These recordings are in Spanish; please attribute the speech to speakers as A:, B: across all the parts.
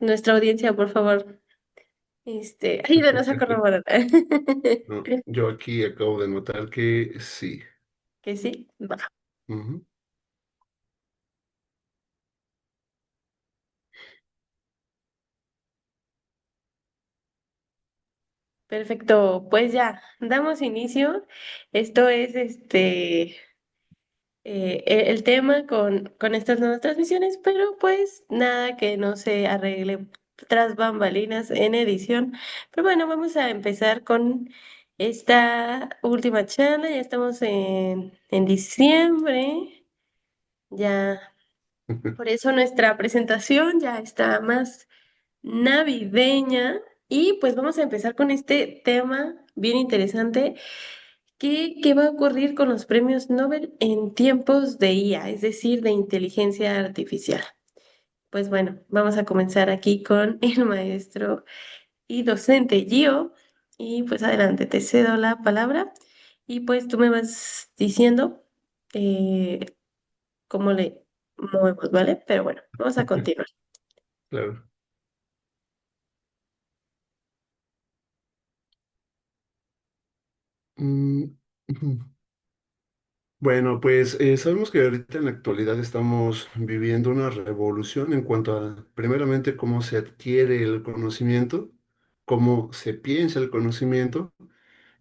A: Nuestra audiencia, por favor, ayúdenos a corroborar.
B: No, yo aquí acabo de notar que sí.
A: Que sí, va.
B: Ujú.
A: Perfecto, pues ya, damos inicio. Esto es el tema con estas nuevas transmisiones, pero pues nada que no se arregle tras bambalinas en edición. Pero bueno, vamos a empezar con esta última charla. Ya estamos en diciembre, ya por eso nuestra presentación ya está más navideña. Y pues vamos a empezar con este tema bien interesante. ¿Qué va a ocurrir con los premios Nobel en tiempos de IA, es decir, de inteligencia artificial? Pues bueno, vamos a comenzar aquí con el maestro y docente Gio. Y pues adelante, te cedo la palabra. Y pues tú me vas diciendo eh, cómo le movemos, ¿vale? Pero bueno, vamos a continuar.
B: Claro. Mm, ujú. Bueno, pues sabemos que ahorita en la actualidad estamos viviendo una revolución en cuanto a, primeramente, cómo se adquiere el conocimiento, cómo se piensa el conocimiento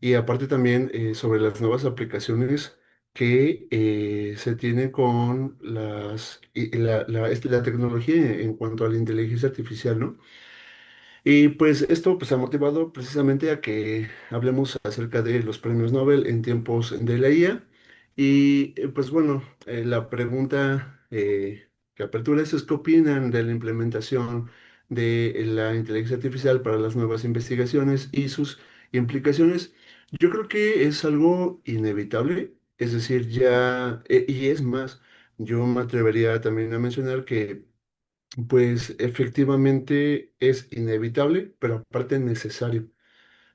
B: y aparte también sobre las nuevas aplicaciones que se tienen con la tecnología en cuanto a la inteligencia artificial, ¿no? Y pues esto pues ha motivado precisamente a que hablemos acerca de los premios Nobel en tiempos de la IA. Y pues bueno, la pregunta que apertura es ¿qué opinan de la implementación de la inteligencia artificial para las nuevas investigaciones y sus implicaciones? Yo creo que es algo inevitable, es decir, ya, y es más, yo me atrevería también a mencionar que pues efectivamente es inevitable, pero aparte necesario.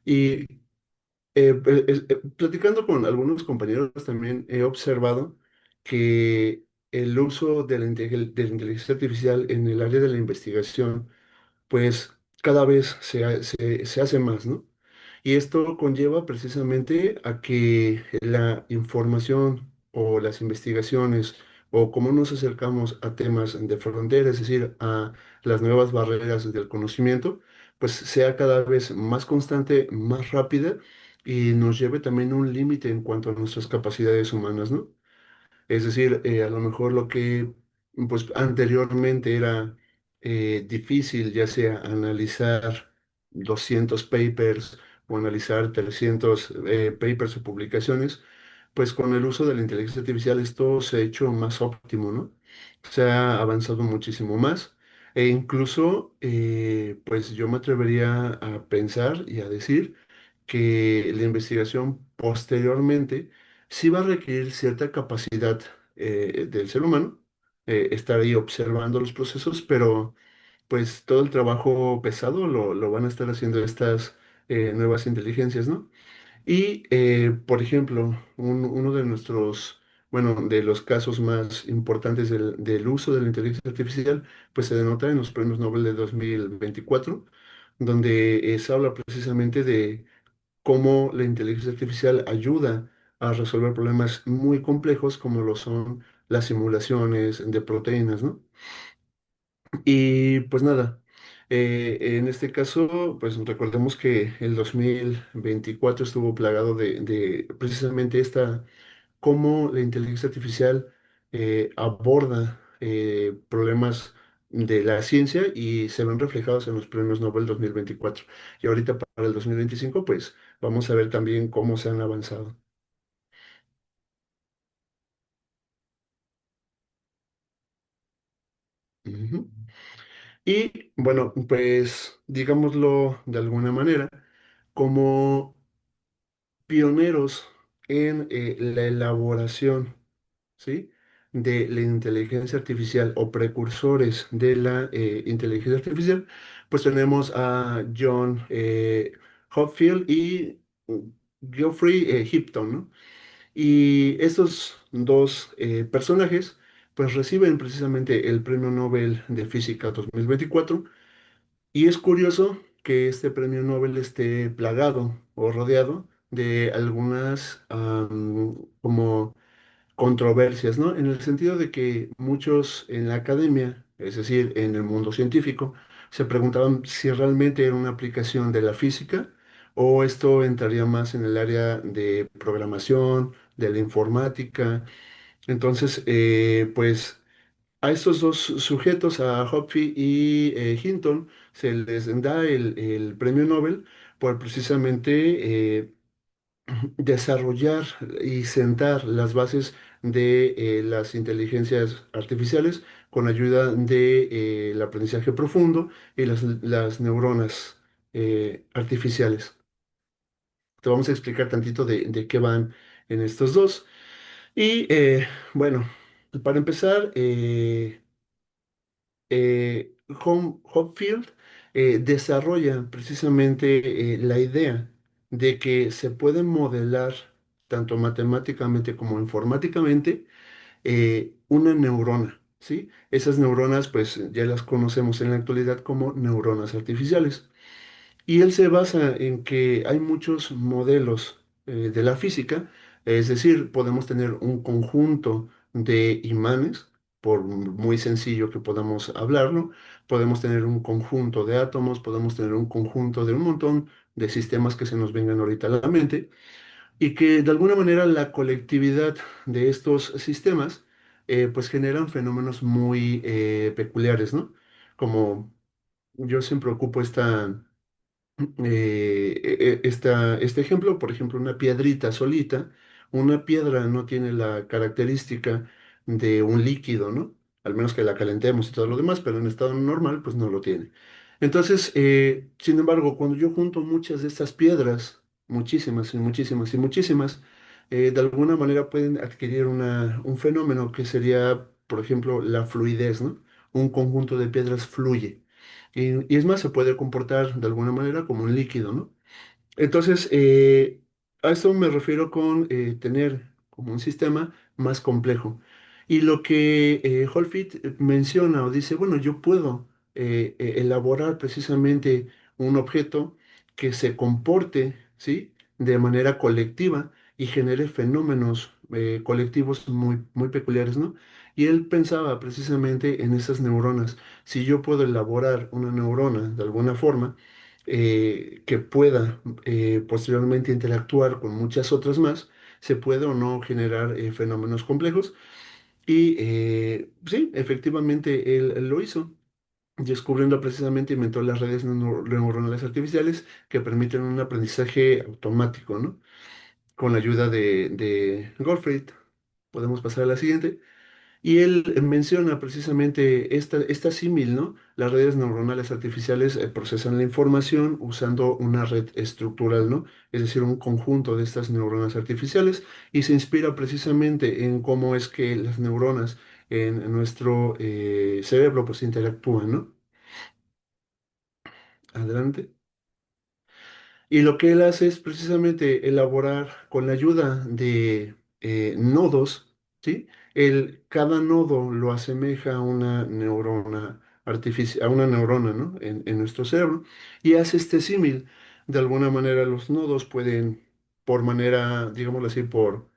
B: Y platicando con algunos compañeros también he observado que el uso de de la inteligencia artificial en el área de la investigación pues cada vez se hace más, ¿no? Y esto conlleva precisamente a que la información o las investigaciones o cómo nos acercamos a temas de frontera, es decir, a las nuevas barreras del conocimiento, pues sea cada vez más constante, más rápida y nos lleve también a un límite en cuanto a nuestras capacidades humanas, ¿no? Es decir, a lo mejor lo que pues anteriormente era difícil, ya sea analizar 200 papers o analizar 300 papers o publicaciones, pues con el uso de la inteligencia artificial esto se ha hecho más óptimo, ¿no? Se ha avanzado muchísimo más e incluso pues yo me atrevería a pensar y a decir que la investigación posteriormente sí va a requerir cierta capacidad del ser humano, estar ahí observando los procesos, pero pues todo el trabajo pesado lo van a estar haciendo estas nuevas inteligencias, ¿no? Y, por ejemplo, uno de nuestros, bueno, de los casos más importantes del uso de la inteligencia artificial, pues se denota en los premios Nobel de 2024, donde se habla precisamente de cómo la inteligencia artificial ayuda a resolver problemas muy complejos como lo son las simulaciones de proteínas, ¿no? Y pues nada, en este caso, pues recordemos que el 2024 estuvo plagado de precisamente esta, cómo la inteligencia artificial aborda problemas de la ciencia y se ven reflejados en los premios Nobel 2024. Y ahorita para el 2025, pues vamos a ver también cómo se han avanzado. Ujú. Y bueno, pues digámoslo de alguna manera, como pioneros en la elaboración, ¿sí? De la inteligencia artificial o precursores de la inteligencia artificial, pues tenemos a John Hopfield y Geoffrey Hinton, ¿no? Y estos dos personajes pues reciben precisamente el Premio Nobel de Física 2024 Y es curioso que este premio Nobel esté plagado o rodeado de algunas como controversias, ¿no? En el sentido de que muchos en la academia, es decir, en el mundo científico, se preguntaban si realmente era una aplicación de la física o esto entraría más en el área de programación, de la informática. Entonces, pues a estos dos sujetos, a Hopfi y Hinton, se les da el premio Nobel por precisamente desarrollar y sentar las bases de las inteligencias artificiales con ayuda de el aprendizaje profundo y las neuronas artificiales. Te vamos a explicar tantito de qué van en estos dos. Y bueno, para empezar, Hopfield desarrolla precisamente la idea de que se puede modelar tanto matemáticamente como informáticamente una neurona, ¿sí? Esas neuronas pues ya las conocemos en la actualidad como neuronas artificiales. Y él se basa en que hay muchos modelos de la física, es decir, podemos tener un conjunto de imanes, por muy sencillo que podamos hablarlo, podemos tener un conjunto de átomos, podemos tener un conjunto de un montón de sistemas que se nos vengan ahorita a la mente, y que de alguna manera la colectividad de estos sistemas pues generan fenómenos muy peculiares, ¿no? Como yo siempre ocupo este ejemplo, por ejemplo, una piedrita solita, una piedra no tiene la característica de un líquido, ¿no? Al menos que la calentemos y todo lo demás, pero en estado normal, pues no lo tiene. Entonces, sin embargo, cuando yo junto muchas de estas piedras, muchísimas y muchísimas y muchísimas, de alguna manera pueden adquirir un fenómeno que sería, por ejemplo, la fluidez, ¿no? Un conjunto de piedras fluye. Y es más, se puede comportar de alguna manera como un líquido, ¿no? Entonces, a eso me refiero con tener como un sistema más complejo. Y lo que Holfit menciona o dice, bueno, yo puedo elaborar precisamente un objeto que se comporte, ¿sí? De manera colectiva y genere fenómenos colectivos muy, muy peculiares, ¿no? Y él pensaba precisamente en esas neuronas. Si yo puedo elaborar una neurona de alguna forma, que pueda posteriormente interactuar con muchas otras más, se puede o no generar fenómenos complejos. Y sí, efectivamente él lo hizo, descubriendo precisamente, inventó las redes neuronales artificiales que permiten un aprendizaje automático, ¿no? Con la ayuda de Gottfried. Podemos pasar a la siguiente. Y él menciona precisamente esta símil, ¿no? Las redes neuronales artificiales procesan la información usando una red estructural, ¿no? Es decir, un conjunto de estas neuronas artificiales y se inspira precisamente en cómo es que las neuronas en nuestro cerebro pues interactúan, ¿no? Adelante. Y lo que él hace es precisamente elaborar con la ayuda de nodos, ¿sí? Cada nodo lo asemeja a una neurona artificial, a una neurona, ¿no? En nuestro cerebro y hace este símil. De alguna manera los nodos pueden, por manera, digámoslo así, por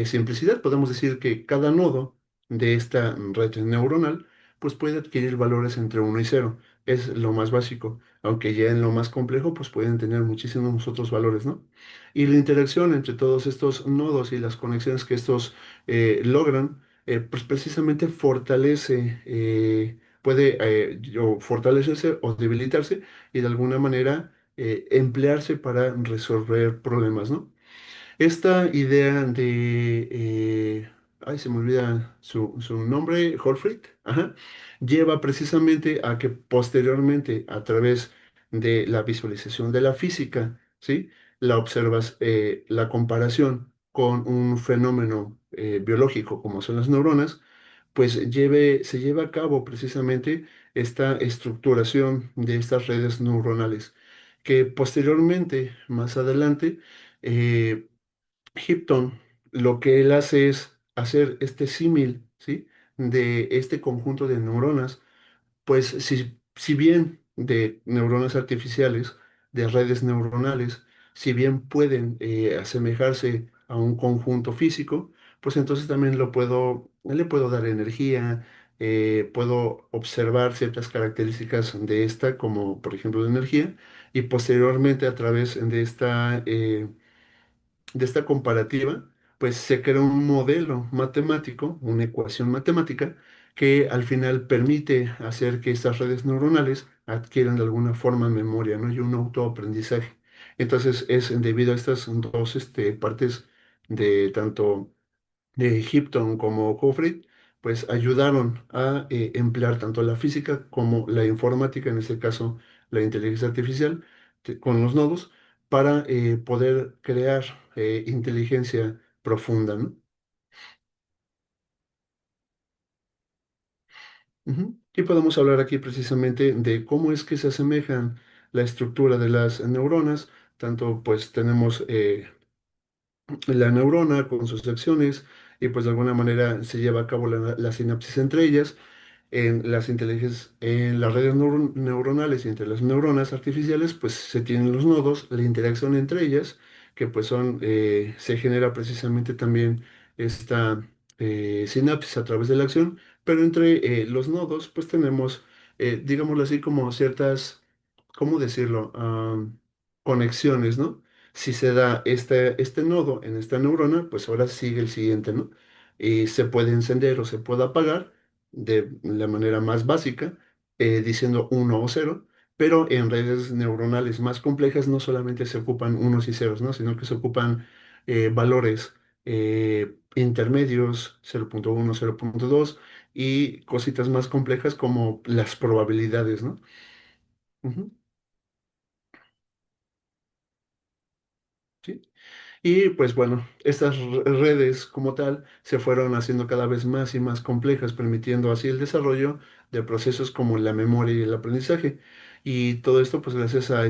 B: simplicidad, podemos decir que cada nodo de esta red neuronal, pues puede adquirir valores entre uno y cero. Es lo más básico, aunque ya en lo más complejo pues pueden tener muchísimos otros valores, ¿no? Y la interacción entre todos estos nodos y las conexiones que estos logran, pues precisamente fortalece, puede o fortalecerse o debilitarse y de alguna manera emplearse para resolver problemas, ¿no? Esta idea de, ay, se me olvida su nombre, Horfried, ajá, lleva precisamente a que posteriormente, a través de la visualización de la física, ¿sí? La observas, la comparación con un fenómeno biológico como son las neuronas, pues se lleva a cabo precisamente esta estructuración de estas redes neuronales, que posteriormente, más adelante, eh, Hipton, lo que él hace es hacer este símil, ¿sí? De este conjunto de neuronas, pues si bien de neuronas artificiales, de redes neuronales, si bien pueden asemejarse a un conjunto físico, pues entonces también le puedo dar energía, puedo observar ciertas características de esta, como por ejemplo la energía, y posteriormente a través de esta comparativa, pues se crea un modelo matemático, una ecuación matemática, que al final permite hacer que estas redes neuronales adquieran de alguna forma memoria, ¿no? Y un autoaprendizaje. Entonces es debido a estas dos partes de tanto de Egipto como Hofrid, pues ayudaron a emplear tanto la física como la informática, en este caso la inteligencia artificial, con los nodos, para poder crear inteligencia profunda, ¿no? Ujú. Y podemos hablar aquí precisamente de cómo es que se asemejan la estructura de las neuronas, tanto pues tenemos la neurona con sus acciones y pues de alguna manera se lleva a cabo la sinapsis entre ellas en las inteligencias, en las redes neuronales y entre las neuronas artificiales, pues se tienen los nodos, la interacción entre ellas, que pues se genera precisamente también esta sinapsis a través de la acción, pero entre los nodos, pues tenemos, digámoslo así, como ciertas, ¿cómo decirlo? Conexiones, ¿no? Si se da este nodo en esta neurona, pues ahora sigue el siguiente, ¿no? Y se puede encender o se puede apagar de la manera más básica, diciendo uno o cero, pero en redes neuronales más complejas no solamente se ocupan unos y ceros, ¿no? Sino que se ocupan valores intermedios, 0.1, 0.2 y cositas más complejas como las probabilidades, ¿no? Ujú, sí. Y pues bueno, estas redes como tal se fueron haciendo cada vez más y más complejas, permitiendo así el desarrollo de procesos como la memoria y el aprendizaje. Y todo esto pues gracias a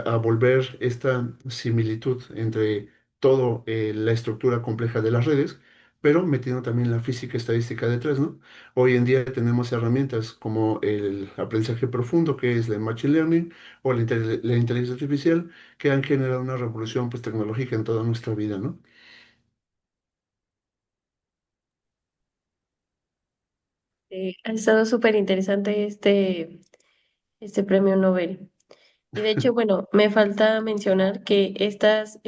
B: a volver esta similitud entre todo la estructura compleja de las redes, pero metiendo también la física estadística detrás, ¿no? Hoy en día tenemos herramientas como el aprendizaje profundo, que es el Machine Learning, o la inteligencia artificial que han generado una revolución pues, tecnológica en toda nuestra vida, ¿no?
A: Ha estado súper interesante este premio Nobel. Y de hecho, bueno, me falta mencionar que estas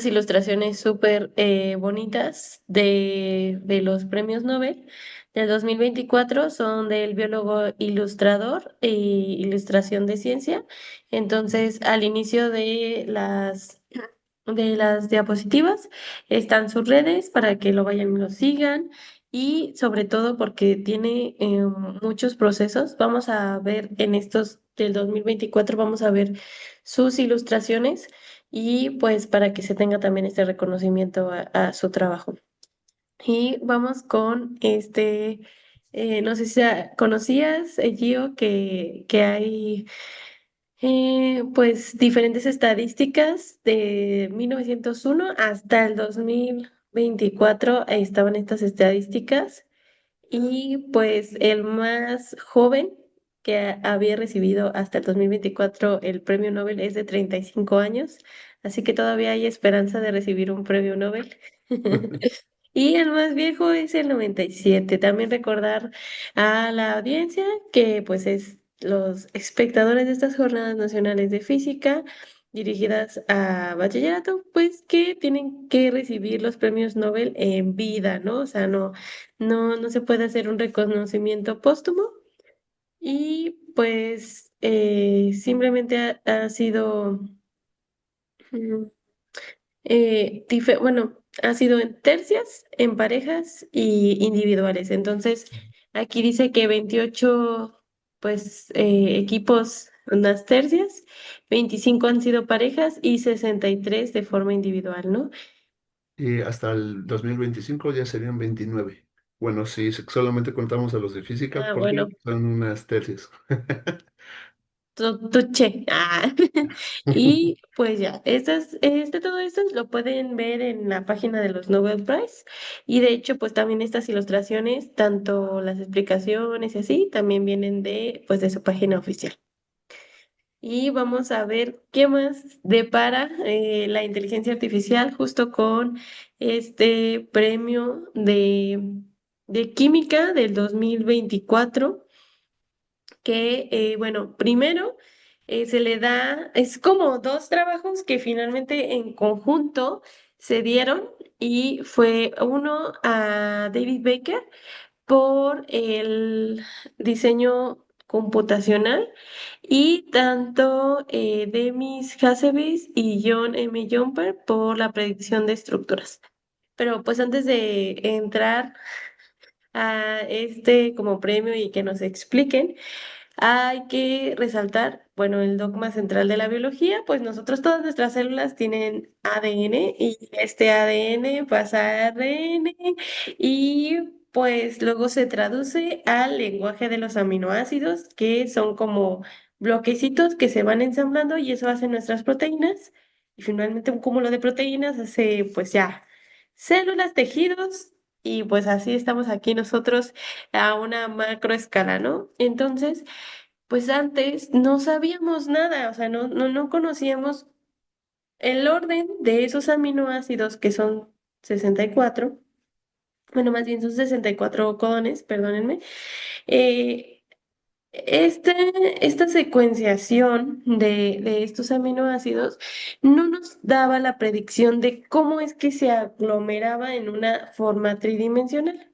A: ilustraciones súper bonitas de los premios Nobel del 2024 son del biólogo ilustrador y ilustración de ciencia. Entonces, al inicio de las diapositivas están sus redes para que lo vayan y lo sigan. Y sobre todo porque tiene muchos procesos. Vamos a ver en estos del 2024 vamos a ver sus ilustraciones y pues para que se tenga también este reconocimiento a su trabajo. Y vamos con no sé si conocías, Gio, que hay pues diferentes estadísticas de 1901 hasta el 2024, ahí estaban estas estadísticas y pues el más joven que había recibido hasta el 2024 el premio Nobel es de 35 años, así que todavía hay esperanza de recibir un premio Nobel. Y el más viejo es el 97. También recordar a la audiencia que pues es los espectadores de estas jornadas nacionales de física dirigidas a bachillerato, pues que tienen que recibir los premios Nobel en vida, ¿no? O sea, no se puede hacer un reconocimiento póstumo y pues simplemente ha sido, mm, bueno, ha sido en tercias, en parejas y individuales. Entonces, aquí dice que 28 pues, equipos en las tercias, 25 han sido parejas y 63 de forma individual, ¿no?
B: Y hasta el 2025 ya serían 29. Bueno, sí, solamente contamos a los de física
A: Ah,
B: porque
A: bueno.
B: son unas tercias.
A: Tuché. Ah. Y pues ya, todo esto lo pueden ver en la página de los Nobel Prize. Y de hecho, pues también estas ilustraciones, tanto las explicaciones y así, también vienen pues de su página oficial. Y vamos a ver qué más depara la inteligencia artificial justo con este premio de química del 2024 que, bueno, primero se le da, es como dos trabajos que finalmente en conjunto se dieron y fue uno a David Baker por el diseño computacional y tanto Demis Hassabis y John M. Jumper por la predicción de estructuras. Pero pues antes de entrar a este como premio y que nos expliquen, hay que resaltar, bueno, el dogma central de la biología, pues nosotros todas nuestras células tienen ADN y este ADN pasa a ARN y pues luego se traduce al lenguaje de los aminoácidos, que son como bloquecitos que se van ensamblando y eso hace nuestras proteínas. Y finalmente un cúmulo de proteínas hace pues ya células, tejidos y pues así estamos aquí nosotros a una macro escala, ¿no? Entonces, pues antes no sabíamos nada, o sea, no conocíamos el orden de esos aminoácidos que son 64, bueno, más bien son 64 codones, perdónenme. Eh, esta secuenciación de estos aminoácidos no nos daba la predicción de cómo es que se aglomeraba en una forma tridimensional.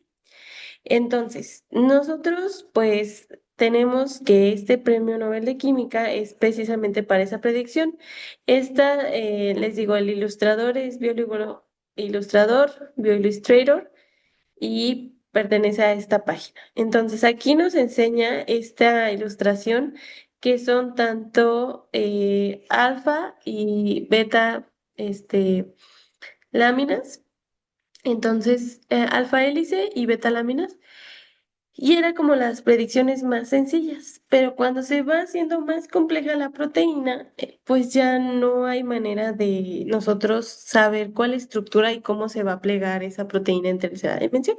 A: Entonces, nosotros pues tenemos que este premio Nobel de Química es precisamente para esa predicción. Les digo, el ilustrador es ilustrador, BioIllustrator, y pertenece a esta página. Entonces, aquí nos enseña esta ilustración que son tanto alfa y beta láminas. Entonces, alfa hélice y beta láminas. Y era como las predicciones más sencillas, pero cuando se va haciendo más compleja la proteína, pues ya no hay manera de nosotros saber cuál estructura y cómo se va a plegar esa proteína en tercera dimensión.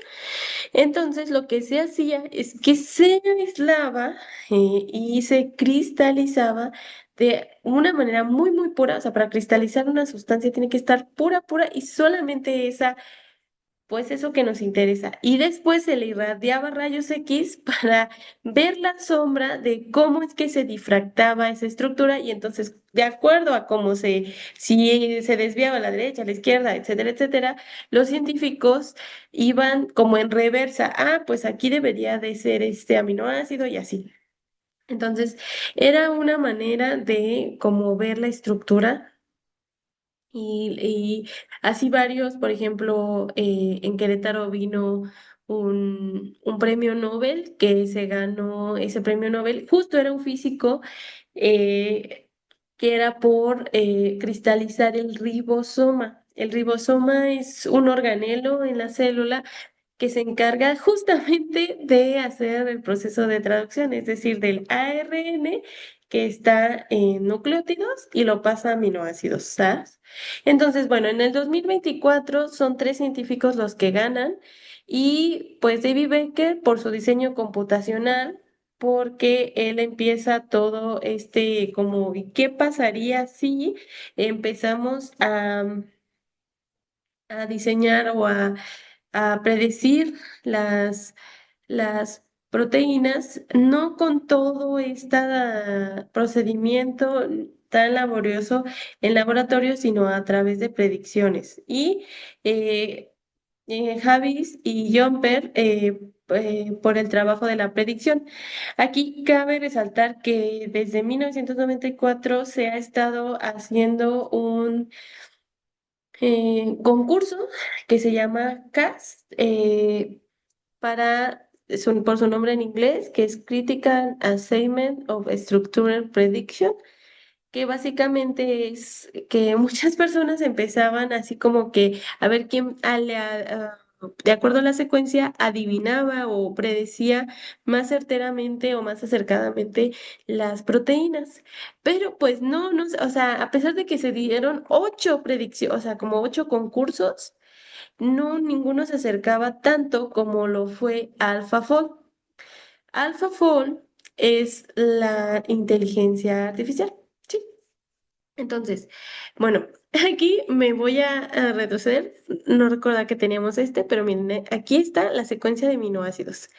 A: Entonces, lo que se hacía es que se aislaba y se cristalizaba de una manera muy, muy pura. O sea, para cristalizar una sustancia tiene que estar pura, pura y solamente esa pues eso que nos interesa. Y después se le irradiaba rayos X para ver la sombra de cómo es que se difractaba esa estructura y entonces, de acuerdo a si se desviaba a la derecha, a la izquierda, etcétera, etcétera, los científicos iban como en reversa. Ah, pues aquí debería de ser este aminoácido y así. Entonces, era una manera de como ver la estructura y así varios, por ejemplo, en Querétaro vino un premio Nobel que se ganó ese premio Nobel, justo era un físico eh, que era por cristalizar el ribosoma. El ribosoma es un organelo en la célula que se encarga justamente de hacer el proceso de traducción, es decir, del ARN que está en nucleótidos y lo pasa a aminoácidos, ¿sabes? Entonces, bueno, en el 2024 son tres científicos los que ganan y pues David Baker por su diseño computacional, porque él empieza todo como, ¿y qué pasaría si empezamos a diseñar a predecir las proteínas, no con todo este procedimiento tan laborioso en laboratorio, sino a través de predicciones? Y eh, Javis y Jumper por el trabajo de la predicción. Aquí cabe resaltar que desde 1994 se ha estado haciendo un concurso que se llama CAS por su nombre en inglés, que es Critical Assignment of Structural Prediction, que básicamente es que muchas personas empezaban así como que a ver de acuerdo a la secuencia, adivinaba o predecía más certeramente o más acercadamente las proteínas. Pero pues no, o sea, a pesar de que se dieron 8 predicciones, o sea, como 8 concursos, no, ninguno se acercaba tanto como lo fue AlphaFold. AlphaFold es la inteligencia artificial. Sí. Entonces, bueno, aquí me voy a retroceder. No recordaba que teníamos este, pero miren, aquí está la secuencia de aminoácidos.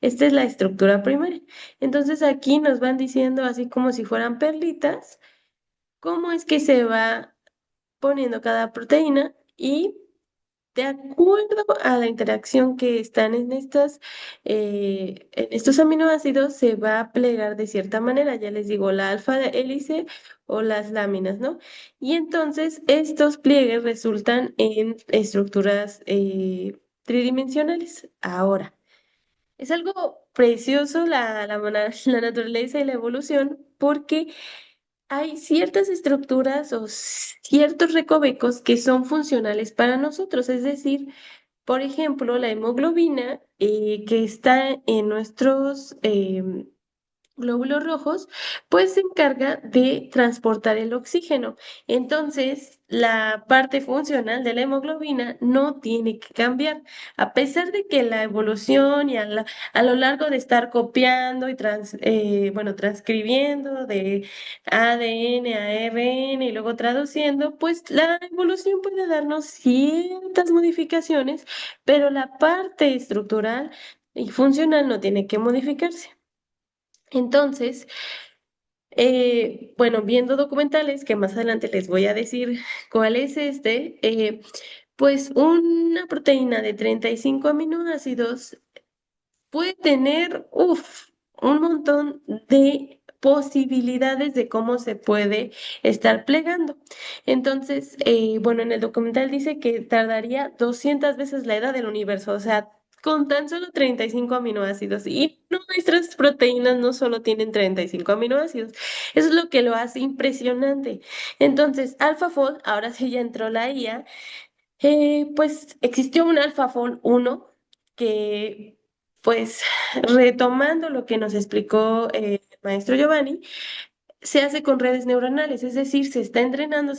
A: Esta es la estructura primaria. Entonces, aquí nos van diciendo, así como si fueran perlitas, cómo es que se va poniendo cada proteína y de acuerdo a la interacción que están en estos aminoácidos, se va a plegar de cierta manera. Ya les digo, la alfa hélice o las láminas, ¿no? Y entonces estos pliegues resultan en estructuras tridimensionales. Ahora, es algo precioso la naturaleza y la evolución porque hay ciertas estructuras o ciertos recovecos que son funcionales para nosotros, es decir, por ejemplo, la hemoglobina que está en nuestros glóbulos rojos, pues se encarga de transportar el oxígeno. Entonces, la parte funcional de la hemoglobina no tiene que cambiar, a pesar de que la evolución y a lo largo de estar copiando y bueno, transcribiendo de ADN a RN y luego traduciendo, pues la evolución puede darnos ciertas modificaciones, pero la parte estructural y funcional no tiene que modificarse. Entonces, bueno, viendo documentales, que más adelante les voy a decir cuál es pues una proteína de 35 aminoácidos puede tener, un montón de posibilidades de cómo se puede estar plegando. Entonces, bueno, en el documental dice que tardaría 200 veces la edad del universo, o sea, con tan solo 35 aminoácidos. Y nuestras proteínas no solo tienen 35 aminoácidos, eso es lo que lo hace impresionante. Entonces, AlphaFold, ahora sí ya entró la IA, pues existió un AlphaFold 1 que, pues retomando lo que nos explicó el maestro Giovanni, se hace con redes neuronales, es decir, se está entrenando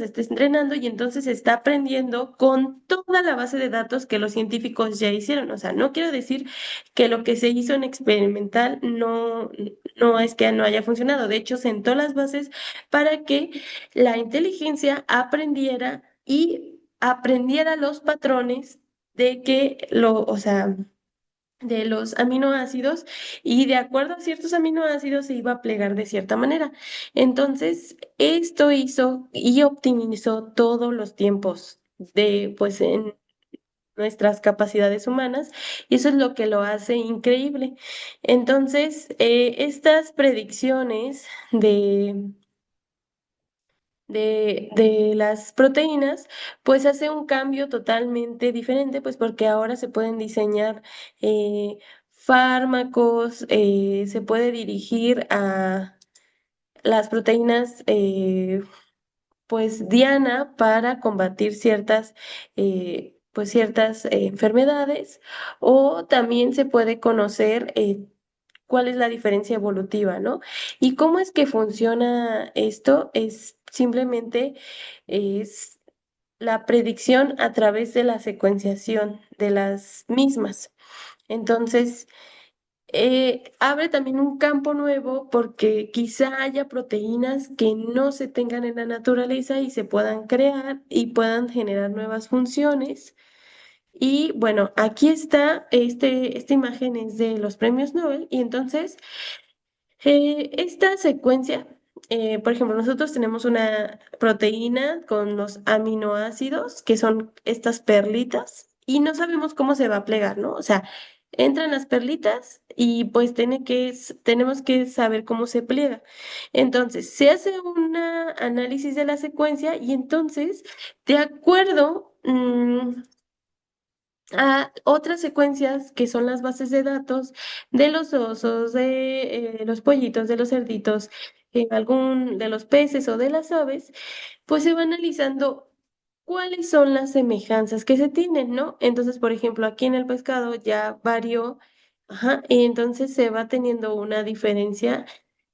A: y entonces se está aprendiendo con toda la base de datos que los científicos ya hicieron. O sea, no quiero decir que lo que se hizo en experimental no es que no haya funcionado. De hecho, sentó las bases para que la inteligencia aprendiera y aprendiera los patrones de o sea, de los aminoácidos y de acuerdo a ciertos aminoácidos se iba a plegar de cierta manera. Entonces, esto hizo y optimizó todos los tiempos pues, en nuestras capacidades humanas y eso es lo que lo hace increíble. Entonces, estas predicciones de las proteínas, pues hace un cambio totalmente diferente, pues porque ahora se pueden diseñar fármacos, se puede dirigir a las proteínas, pues diana para combatir ciertas enfermedades, o también se puede conocer cuál es la diferencia evolutiva, ¿no? ¿Y cómo es que funciona esto? Es simplemente es la predicción a través de la secuenciación de las mismas. Entonces, abre también un campo nuevo porque quizá haya proteínas que no se tengan en la naturaleza y se puedan crear y puedan generar nuevas funciones. Y bueno, aquí está, esta imagen es de los premios Nobel y entonces esta secuencia, por ejemplo, nosotros tenemos una proteína con los aminoácidos, que son estas perlitas, y no sabemos cómo se va a plegar, ¿no? O sea, entran las perlitas y pues tenemos que saber cómo se pliega. Entonces, se hace un análisis de la secuencia y entonces, de acuerdo, a otras secuencias que son las bases de datos de los osos, de los pollitos, de los cerditos, de los peces o de las aves, pues se va analizando cuáles son las semejanzas que se tienen, ¿no? Entonces, por ejemplo, aquí en el pescado ya varió, ajá, y entonces se va teniendo una diferencia,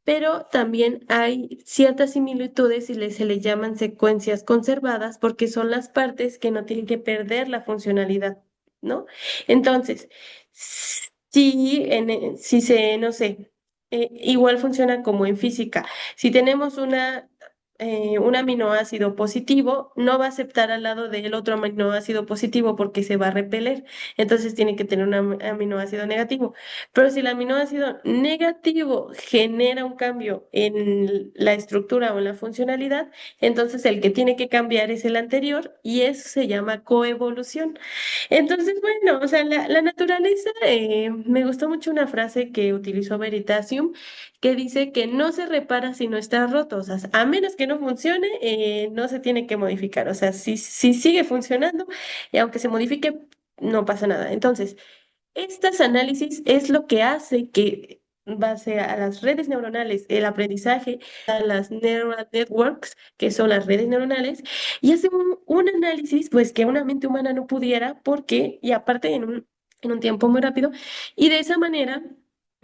A: pero también hay ciertas similitudes y se le llaman secuencias conservadas porque son las partes que no tienen que perder la funcionalidad, ¿no? Entonces, si se, no sé, igual funciona como en física. Si tenemos un aminoácido positivo, no va a aceptar al lado del otro aminoácido positivo porque se va a repeler. Entonces tiene que tener un aminoácido negativo. Pero si el aminoácido negativo genera un cambio en la estructura o en la funcionalidad, entonces el que tiene que cambiar es el anterior y eso se llama coevolución. Entonces, bueno, o sea, la naturaleza, me gustó mucho una frase que utilizó Veritasium, que dice que no se repara si no está roto, o sea, a menos que no funcione, no se tiene que modificar, o sea, si sigue funcionando, y aunque se modifique, no pasa nada. Entonces, estos análisis es lo que hace que, base a las redes neuronales, el aprendizaje, a las neural networks, que son las redes neuronales, y hace un análisis, pues, que una mente humana no pudiera, porque, y aparte en un tiempo muy rápido, y de esa manera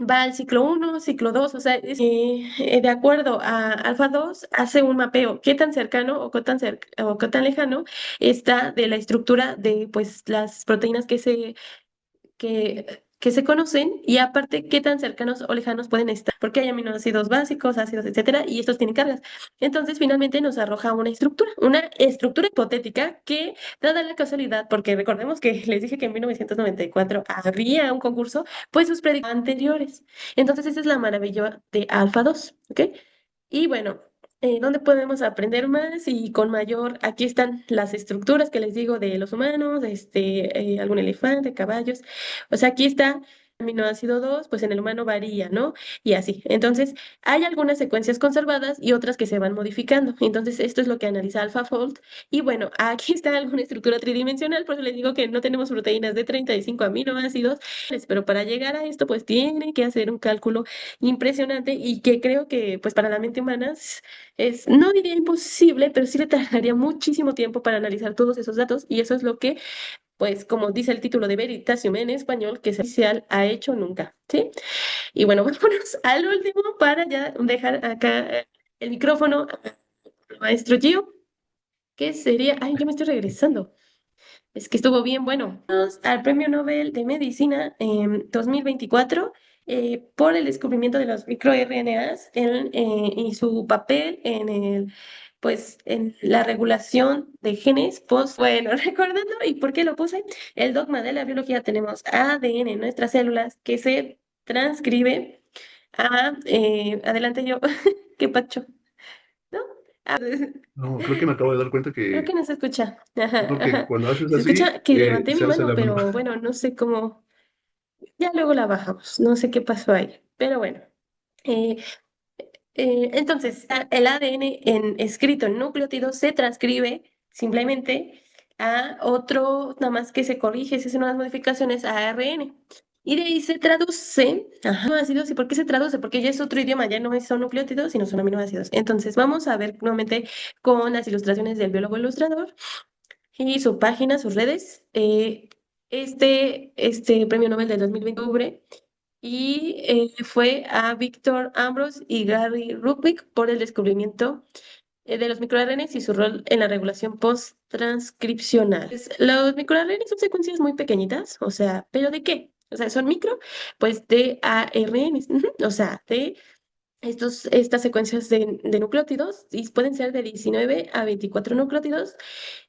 A: va al ciclo uno ciclo 2 o sea, de acuerdo a alfa 2 hace un mapeo, qué tan cercano o o qué tan lejano está de la estructura de, pues, las proteínas que se conocen y aparte qué tan cercanos o lejanos pueden estar, porque hay aminoácidos básicos, ácidos, etcétera, y estos tienen cargas. Entonces, finalmente nos arroja una estructura hipotética que, dada la casualidad, porque recordemos que les dije que en 1994 había un concurso, pues sus predicciones anteriores. Entonces, esa es la maravilla de Alpha 2, ¿ok? Y bueno, ¿dónde podemos aprender más y con mayor? Aquí están las estructuras que les digo de los humanos, algún elefante, caballos. O sea, aquí está aminoácido 2 pues en el humano varía, ¿no? Y así. Entonces, hay algunas secuencias conservadas y otras que se van modificando. Entonentonces, esto es lo que analiza AlphaFold. Y bueno, aquí está alguna estructura tridimensional, por eso les digo que no tenemos proteínas de 35 aminoácidos, pero para llegar a esto, pues tiene que hacer un cálculo impresionante y que creo que pues para la mente humana no diría imposible, pero sí le tardaría muchísimo tiempo para analizar todos esos datos y eso es lo que, pues como dice el título de Veritasium en español, que es oficial ha hecho nunca, ¿sí? Y bueno, vámonos al último para ya dejar acá el micrófono al maestro Gio, que sería, ay, yo me estoy regresando. Es que estuvo bien bueno. Vamos al Premio Nobel de Medicina en 2024 por el descubrimiento de los microRNAs y su papel pues, en la regulación de genes post. Bueno, recordando y por qué lo puse, el dogma de la biología tenemos ADN en nuestras células que se transcribe adelante yo, qué pacho, ¿no? Ah,
B: No, creo que me acabo de dar cuenta
A: creo que
B: que,
A: no se escucha. Ajá,
B: no, que
A: ajá.
B: cuando haces
A: Se
B: así,
A: escucha que levanté mi
B: se hace
A: mano,
B: la mano.
A: pero bueno, no sé cómo. Ya luego la bajamos. No sé qué pasó ahí. Pero bueno. Eh, entonces, el ADN escrito en nucleótidos se transcribe simplemente a otro, nada más que se corrige, se hacen unas modificaciones a ARN. Y de ahí se traduce a aminoácidos. ¿Y por qué se traduce? Porque ya es otro idioma, ya no son nucleótidos, sino son aminoácidos. Entonces, vamos a ver nuevamente con las ilustraciones del biólogo ilustrador y su página, sus redes. Este premio Nobel del 2020 octubre, y fue a Victor Ambros y Gary Rudnick por el descubrimiento de los microRNAs y su rol en la regulación post-transcripcional. Los microRNAs son secuencias muy pequeñitas, o sea, ¿pero de qué? O sea, son micro, pues de ARNs, ujú, o sea, de estas secuencias de nucleótidos y pueden ser de 19 a 24 nucleótidos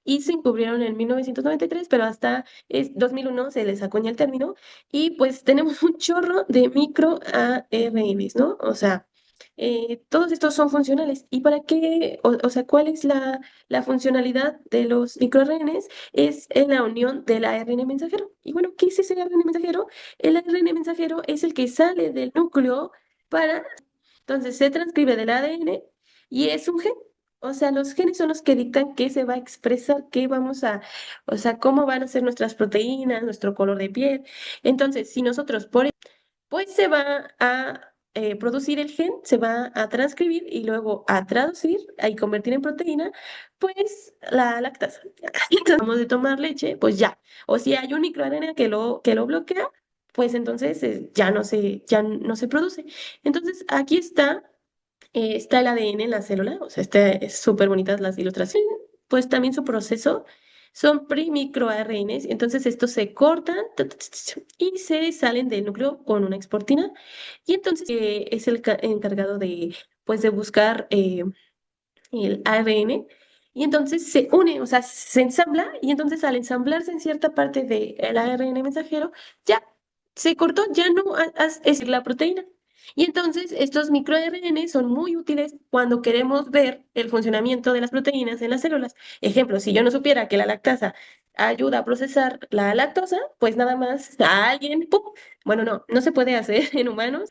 A: y se encubrieron en 1993, pero hasta 2001 se les acuña el término y pues tenemos un chorro de microRNAs, ¿no? O sea, todos estos son funcionales. ¿Y para qué? O sea, ¿cuál es la funcionalidad de los microRNAs? Es en la unión del ARN mensajero. Y bueno, ¿qué es ese ARN mensajero? El ARN mensajero es el que sale del núcleo para entonces se transcribe del ADN y es un gen. O sea, los genes son los que dictan qué se va a expresar, o sea, cómo van a ser nuestras proteínas, nuestro color de piel. Entonces, si nosotros, pues se va a producir el gen, se va a transcribir y luego a traducir y convertir en proteína, pues la lactasa. Entonces, vamos de tomar leche, pues ya. O si hay un microRNA que lo bloquea, pues entonces ya no se produce. Entonces, aquí está el ADN en la célula, o sea, es súper bonitas las ilustraciones, pues también su proceso son pre-microRNAs, entonces estos se cortan y se salen del núcleo con una exportina, y entonces es el encargado de, pues, de buscar el ARN, y entonces se une, o sea, se ensambla, y entonces al ensamblarse en cierta parte del ARN mensajero, ya se cortó, ya no es la proteína. Y entonces estos microRNA son muy útiles cuando queremos ver el funcionamiento de las proteínas en las células. Ejemplo, si yo no supiera que la lactasa ayuda a procesar la lactosa, pues nada más a alguien, ¡pum! Bueno, no se puede hacer en humanos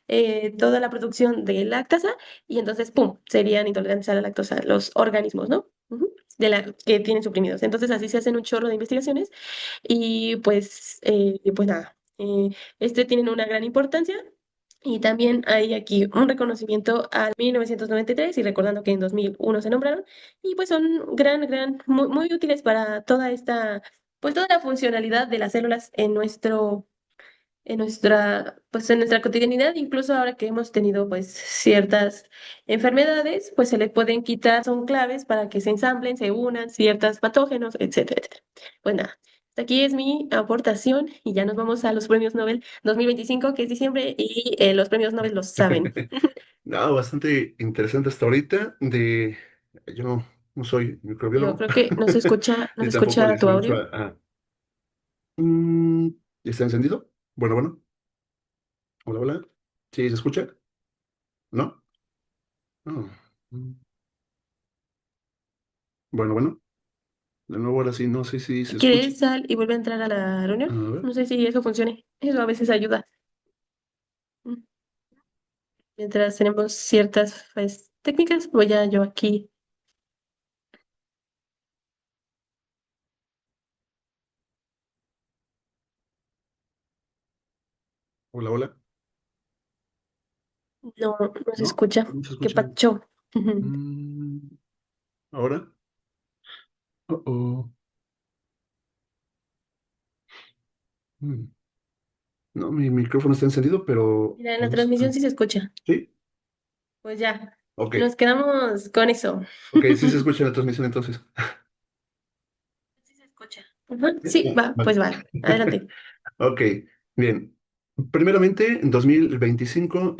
A: toda la producción de lactasa y entonces, ¡pum!, serían intolerantes a la lactosa los organismos, ¿no? Ujú, que tienen suprimidos. Entonces así se hacen un chorro de investigaciones y pues nada, tienen una gran importancia. Y también hay aquí un reconocimiento al 1993 y recordando que en 2001 se nombraron y pues son muy útiles para pues toda la funcionalidad de las células pues en nuestra cotidianidad, incluso ahora que hemos tenido pues ciertas enfermedades, pues se le pueden quitar, son claves para que se ensamblen, se unan ciertos patógenos, etcétera, etcétera. Pues nada, hasta aquí es mi aportación y ya nos vamos a los premios Nobel 2025, que es diciembre, y los premios Nobel los saben.
B: No, bastante interesante hasta ahorita. Yo no soy
A: Yo
B: microbiólogo,
A: creo que no se
B: ni tampoco
A: escucha
B: le sé
A: tu
B: mucho
A: audio.
B: Mm, ¿está encendido? Bueno, bueno. Hola, hola. ¿Sí se escucha? ¿No? No. Mm, Bueno, bueno. De nuevo, ahora sí, no sé si
A: Si
B: se escucha.
A: quieres, sal y vuelve a entrar a la
B: A
A: reunión.
B: ver.
A: No sé si eso funcione. Eso a veces ayuda. Mm. Mientras tenemos ciertas pues, técnicas, voy a yo aquí.
B: Hola, hola.
A: No se
B: ¿No?
A: escucha.
B: ¿No se
A: ¿Qué
B: escucha?
A: pacho?
B: Mm, ¿Ahora? Oh, oh. Mm. No, mi micrófono está encendido, pero
A: Mira, en la
B: vamos.
A: transmisión sí se escucha.
B: ¿Sí?
A: Pues ya,
B: Ok.
A: nos quedamos con eso.
B: Ok, sí se escucha la transmisión entonces.
A: Sí se escucha. Ujú, sí,
B: Ah,
A: va,
B: vale.
A: pues va. Adelante.
B: Ok, bien. Primeramente, en 2025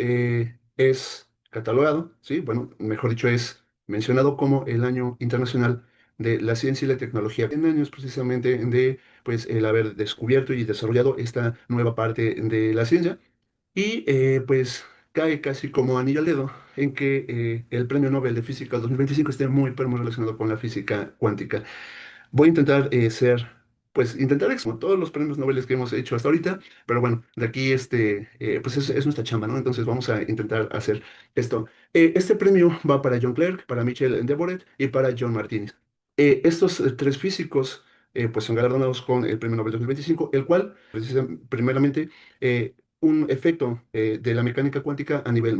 B: es catalogado, ¿sí? Bueno, mejor dicho, es mencionado como el Año Internacional de la Ciencia y la Tecnología. En años precisamente de, pues, el haber descubierto y desarrollado esta nueva parte de la ciencia. Y pues cae casi como anillo al dedo en que el Premio Nobel de Física 2025 esté muy, pero muy relacionado con la física cuántica. Voy a intentar intentar como todos los premios Nobel que hemos hecho hasta ahorita, pero bueno, de aquí pues es nuestra chamba, ¿no? Entonces vamos a intentar hacer esto. Este premio va para John Clerk, para Michel Endeavoret y para John Martínez. Estos tres físicos pues son galardonados con el Premio Nobel 2025, el cual, primeramente, un efecto de la mecánica cuántica a nivel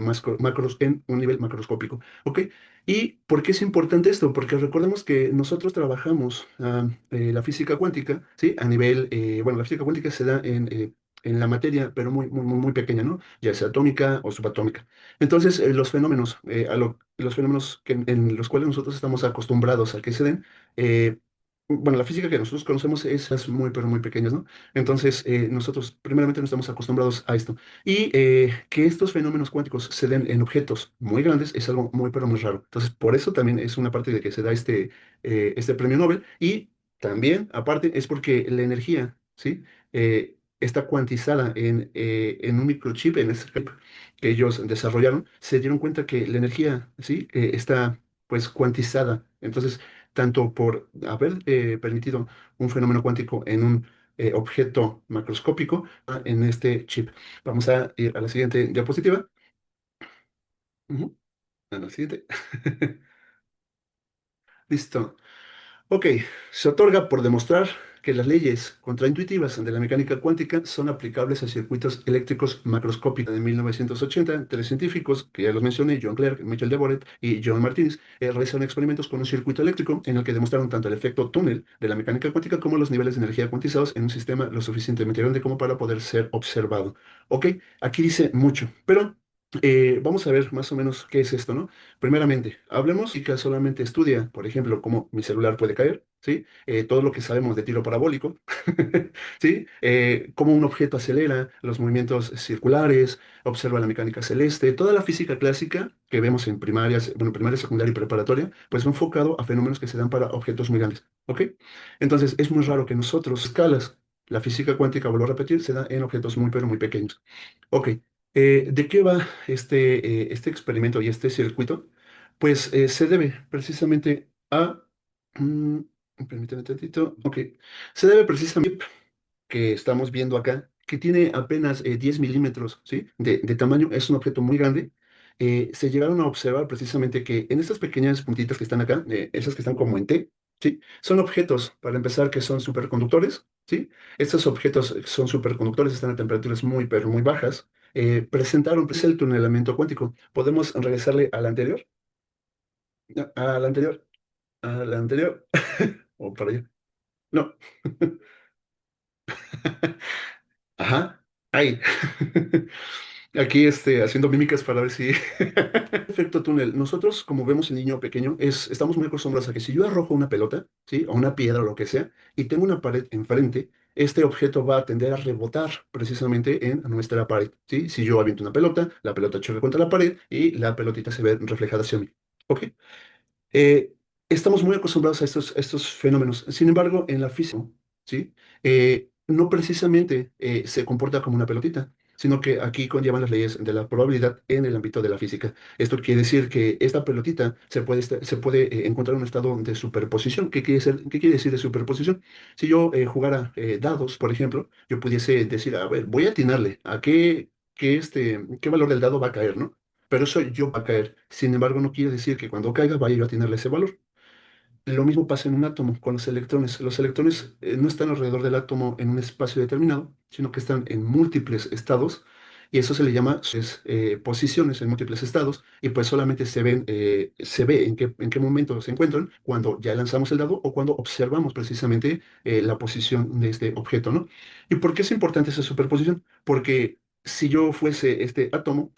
B: en un nivel macroscópico. ¿Ok? ¿Y por qué es importante esto? Porque recordemos que nosotros trabajamos la física cuántica, ¿sí? A nivel, bueno, la física cuántica se da en la materia, pero muy pequeña, ¿no? Ya sea atómica o subatómica. Entonces, los fenómenos en los cuales nosotros estamos acostumbrados a que se den, bueno, la física que nosotros conocemos es muy, pero muy pequeñas, ¿no? Entonces, nosotros primeramente no estamos acostumbrados a esto. Y que estos fenómenos cuánticos se den en objetos muy grandes es algo muy, pero muy raro. Entonces, por eso también es una parte de que se da este premio Nobel. Y también, aparte, es porque la energía, ¿sí? Está cuantizada en un microchip, en este chip que ellos desarrollaron. Se dieron cuenta que la energía, ¿sí? Está, pues, cuantizada. Entonces, tanto por haber permitido un fenómeno cuántico en un objeto macroscópico en este chip. Vamos a ir a la siguiente diapositiva. Ujú, a la siguiente. Listo. Ok, se otorga por demostrar que las leyes contraintuitivas de la mecánica cuántica son aplicables a circuitos eléctricos macroscópicos. De 1980, tres científicos, que ya los mencioné, John Clerk, Michel Deboret y John Martínez, realizaron experimentos con un circuito eléctrico en el que demostraron tanto el efecto túnel de la mecánica cuántica como los niveles de energía cuantizados en un sistema lo suficientemente grande como para poder ser observado. Ok, aquí dice mucho, pero vamos a ver más o menos qué es esto, ¿no? Primeramente, hablemos y que solamente estudia, por ejemplo, cómo mi celular puede caer, ¿sí? Todo lo que sabemos de tiro parabólico, ¿sí? Cómo un objeto acelera los movimientos circulares, observa la mecánica celeste, toda la física clásica que vemos en primarias, bueno, primaria, secundaria y preparatoria, pues va enfocado a fenómenos que se dan para objetos muy grandes, ¿ok? Entonces, es muy raro que nosotros, escalas, la física cuántica, vuelvo a repetir, se da en objetos muy, pero muy pequeños. Ok, ¿de qué va este experimento y este circuito? Pues se debe precisamente a... mm, permíteme tantito. Ok. Se debe precisamente que estamos viendo acá, que tiene apenas 10 milímetros, ¿sí? de tamaño, es un objeto muy grande. Se llegaron a observar precisamente que en estas pequeñas puntitas que están acá, esas que están como en T, ¿sí? Son objetos, para empezar, que son superconductores, ¿sí? Estos objetos son superconductores, están a temperaturas muy, pero muy bajas. Presentaron pues, el tunelamiento cuántico. ¿Podemos regresarle al anterior? No, al anterior, al anterior, o para allá. No. Ajá, ahí. Aquí haciendo mímicas para ver si... Efecto túnel. Nosotros, como vemos en niño pequeño, estamos muy acostumbrados a que si yo arrojo una pelota, ¿sí? O una piedra o lo que sea, y tengo una pared enfrente, este objeto va a tender a rebotar precisamente en nuestra pared, ¿sí? Si yo aviento una pelota, la pelota choca contra la pared y la pelotita se ve reflejada hacia mí. ¿Ok? Eh, Estamos muy acostumbrados a estos fenómenos. Sin embargo, en la física, ¿sí? No precisamente se comporta como una pelotita, sino que aquí conllevan las leyes de la probabilidad en el ámbito de la física. Esto quiere decir que esta pelotita se puede encontrar en un estado de superposición. ¿Qué quiere decir de superposición? Si yo jugara dados, por ejemplo, yo pudiese decir, a ver, voy a atinarle a qué valor del dado va a caer, ¿no? Pero eso yo va a caer. Sin embargo, no quiere decir que cuando caiga vaya yo a tenerle ese valor. Lo mismo pasa en un átomo con los electrones. Los electrones no están alrededor del átomo en un espacio determinado, sino que están en múltiples estados, y eso se le llama posiciones en múltiples estados, y pues solamente se ve en qué momento se encuentran cuando ya lanzamos el dado o cuando observamos precisamente la posición de este objeto, ¿no? ¿Y por qué es importante esa superposición? Porque si yo fuese este átomo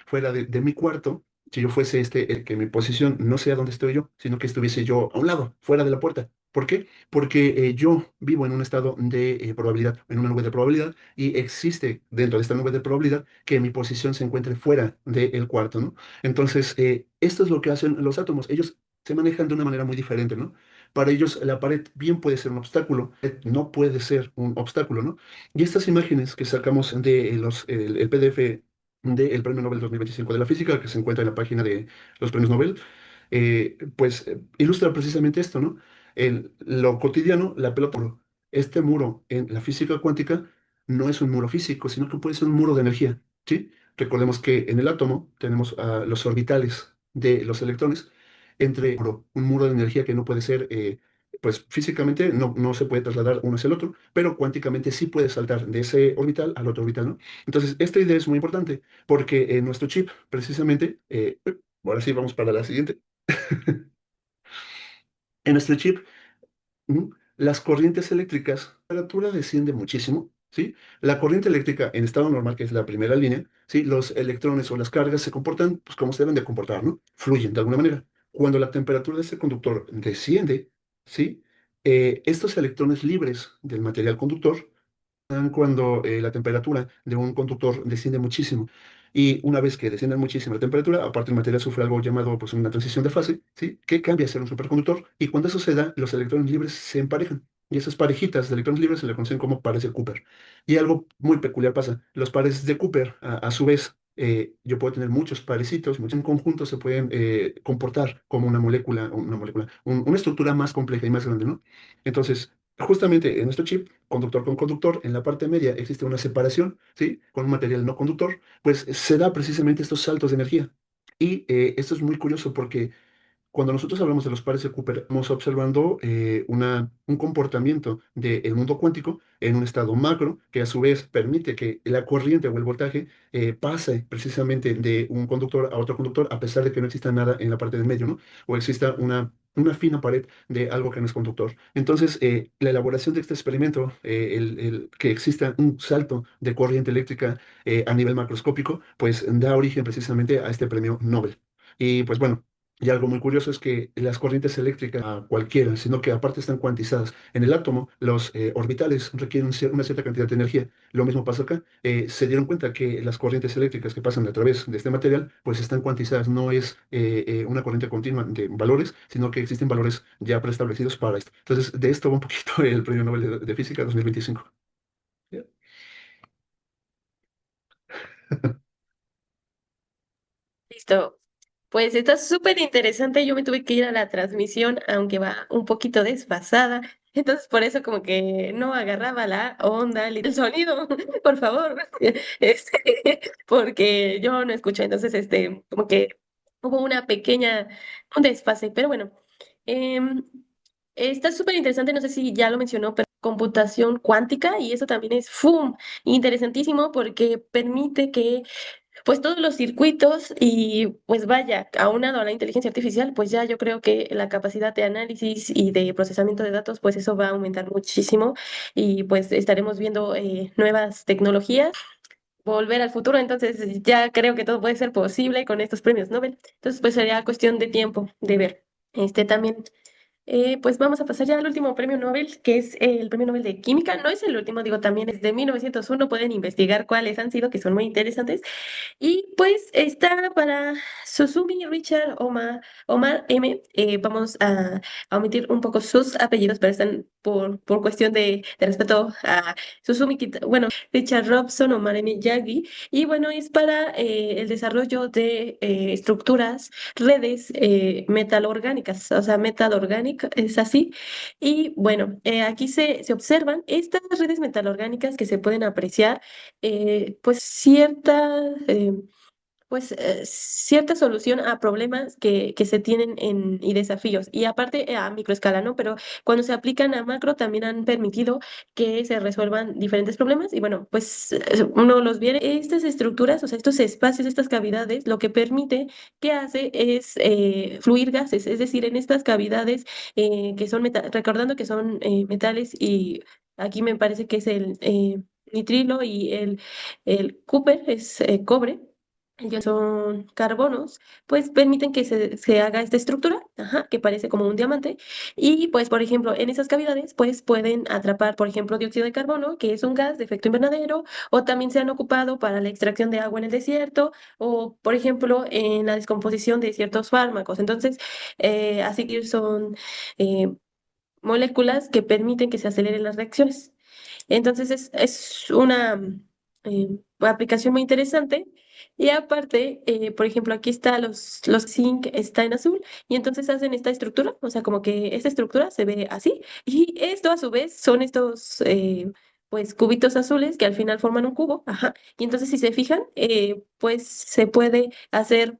B: fuera de mi cuarto, si yo fuese que mi posición no sea donde estoy yo, sino que estuviese yo a un lado, fuera de la puerta. ¿Por qué? Porque yo vivo en un estado de probabilidad, en una nube de probabilidad, y existe dentro de esta nube de probabilidad que mi posición se encuentre fuera del cuarto, ¿no? Entonces, esto es lo que hacen los átomos. Ellos se manejan de una manera muy diferente, ¿no? Para ellos, la pared bien puede ser un obstáculo, no puede ser un obstáculo, ¿no? Y estas imágenes que sacamos de el PDF del Premio Nobel 2025 de la Física, que se encuentra en la página de los premios Nobel, pues ilustra precisamente esto, ¿no? En lo cotidiano, la pelota, este muro en la física cuántica no es un muro físico, sino que puede ser un muro de energía, ¿sí? Recordemos que en el átomo tenemos los orbitales de los electrones, un muro de energía que no puede ser, pues físicamente no se puede trasladar uno hacia el otro, pero cuánticamente sí puede saltar de ese orbital al otro orbital, ¿no? Entonces, esta idea es muy importante porque en nuestro chip, precisamente, ahora sí vamos para la siguiente, en nuestro chip, las corrientes eléctricas, la temperatura desciende muchísimo, ¿sí? La corriente eléctrica en estado normal, que es la primera línea, ¿sí? Los electrones o las cargas se comportan pues, como se deben de comportar, ¿no? Fluyen de alguna manera. Cuando la temperatura de ese conductor desciende, ¿sí? Estos electrones libres del material conductor dan cuando la temperatura de un conductor desciende muchísimo. Y una vez que desciende muchísimo la temperatura, aparte el material sufre algo llamado pues, una transición de fase, ¿sí? Que cambia a ser un superconductor. Y cuando eso se da, los electrones libres se emparejan. Y esas parejitas de electrones libres se le conocen como pares de Cooper. Y algo muy peculiar pasa. Los pares de Cooper, a su vez, yo puedo tener muchos parecitos, muchos en conjunto se pueden comportar como una estructura más compleja y más grande, ¿no? Entonces, justamente en nuestro chip, conductor con conductor, en la parte media existe una separación, ¿sí? Con un material no conductor, pues se da precisamente estos saltos de energía. Y esto es muy curioso porque Cuando nosotros hablamos de los pares de Cooper, estamos observando un comportamiento del mundo cuántico en un estado macro, que a su vez permite que la corriente o el voltaje pase precisamente de un conductor a otro conductor, a pesar de que no exista nada en la parte del medio, ¿no? O exista una fina pared de algo que no es conductor. Entonces, la elaboración de este experimento, que exista un salto de corriente eléctrica a nivel macroscópico, pues da origen precisamente a este premio Nobel. Y pues bueno. Y algo muy curioso es que las corrientes eléctricas a cualquiera, sino que aparte están cuantizadas. En el átomo, los orbitales requieren una cierta cantidad de energía. Lo mismo pasa acá. Se dieron cuenta que las corrientes eléctricas que pasan a través de este material, pues están cuantizadas. No es una corriente continua de valores, sino que existen valores ya preestablecidos para esto. Entonces, de esto va un poquito el Premio Nobel de Física 2025. Ya.
A: Listo. Pues está súper interesante. Yo me tuve que ir a la transmisión, aunque va un poquito desfasada. Entonces, por eso como que no agarraba la onda, el sonido, por favor. Porque yo no escucho. Entonces, como que hubo un desfase. Pero bueno, em, está súper interesante. No sé si ya lo mencionó, pero computación cuántica, y eso también es ¡fum! Interesantísimo porque permite que pues todos los circuitos y pues vaya, aunado a la inteligencia artificial, pues ya yo creo que la capacidad de análisis y de procesamiento de datos, pues eso va a aumentar muchísimo y pues estaremos viendo nuevas tecnologías, volver al futuro, entonces ya creo que todo puede ser posible con estos premios Nobel. Entonces pues sería cuestión de tiempo de ver. También, pues vamos a pasar ya al último premio Nobel, que es el premio Nobel de Química. No es el último, digo, también es de 1901, pueden investigar cuáles han sido, que son muy interesantes. Y pues está para Susumi Richard Omar M. Vamos a omitir un poco sus apellidos, pero están por cuestión de respeto a bueno, Richard Robson Omar M. Yagi. Y bueno, es para el desarrollo de estructuras, redes metalorgánicas, o sea, metal orgánica, es así. Y bueno, aquí se observan estas redes metalorgánicas que se pueden apreciar pues cierta solución a problemas que se tienen y desafíos. Y aparte a microescala, ¿no? Pero cuando se aplican a macro también han permitido que se resuelvan diferentes problemas. Y bueno, pues uno los viene, estas estructuras, o sea, estos espacios, estas cavidades, lo que permite que hace es fluir gases, es decir, en estas cavidades que son recordando que son metales y aquí me parece que es el nitrilo y el Cooper es cobre, ellos son carbonos, pues permiten que se haga esta estructura, ajá, que parece como un diamante. Y pues, por ejemplo, en esas cavidades, pues pueden atrapar, por ejemplo, dióxido de carbono, que es un gas de efecto invernadero, o también se han ocupado para la extracción de agua en el desierto, o, por ejemplo, en la descomposición de ciertos fármacos. Entonces, así que son eh, moléculas que permiten que se aceleren las reacciones. Entonces es una aplicación muy interesante. Y aparte, por ejemplo, aquí está los zinc está en azul y entonces hacen esta estructura, o sea, como que esta estructura se ve así. Y esto a su vez son estos pues cubitos azules que al final forman un cubo. Ajá. Y entonces si se fijan, pues se puede hacer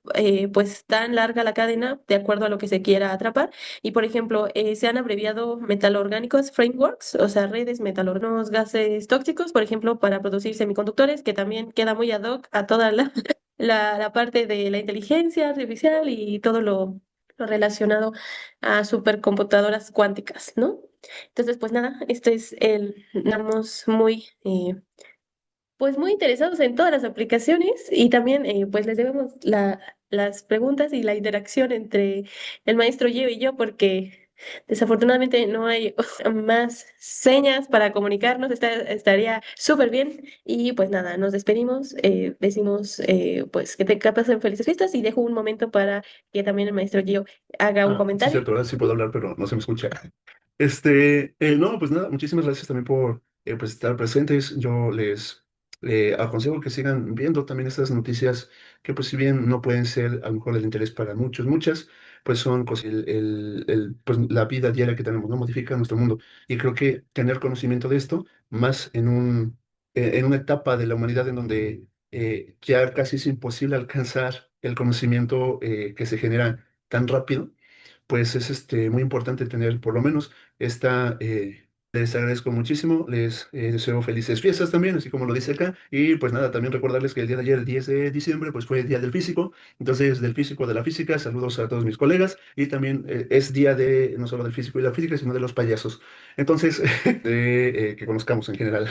A: pues tan larga la cadena de acuerdo a lo que se quiera atrapar. Y por ejemplo, se han abreviado metalorgánicos frameworks, o sea, redes metalorgánicos, gases tóxicos, por ejemplo, para producir semiconductores, que también queda muy ad hoc a toda la parte de la inteligencia artificial y todo lo relacionado a supercomputadoras cuánticas, ¿no? Entonces, pues nada, estamos pues muy interesados en todas las aplicaciones y también pues les debemos las preguntas y la interacción entre el maestro Gio y yo porque desafortunadamente no hay más señas para comunicarnos, estaría súper bien y pues nada, nos despedimos, decimos pues que te pasen felices fiestas y dejo un momento para que también el maestro Gio haga un
B: Sí,
A: comentario.
B: cierto, ahora sí puedo hablar, pero no se me escucha. No, pues nada, muchísimas gracias también por pues, estar presentes. Yo les aconsejo que sigan viendo también estas noticias que pues si bien no pueden ser a lo mejor del interés para muchos, muchas, pues son cosas, pues, la vida diaria que tenemos, ¿no? Modifica nuestro mundo. Y creo que tener conocimiento de esto, más en una etapa de la humanidad en donde ya casi es imposible alcanzar el conocimiento que se genera tan rápido, pues es muy importante tener por lo menos esta. Les agradezco muchísimo, les deseo felices fiestas también, así como lo dice acá. Y pues nada, también recordarles que el día de ayer, el 10 de diciembre, pues fue el Día del Físico. Entonces, del físico, de la física, saludos a todos mis colegas. Y también es día de no solo del físico y la física, sino de los payasos. Entonces, que conozcamos en general.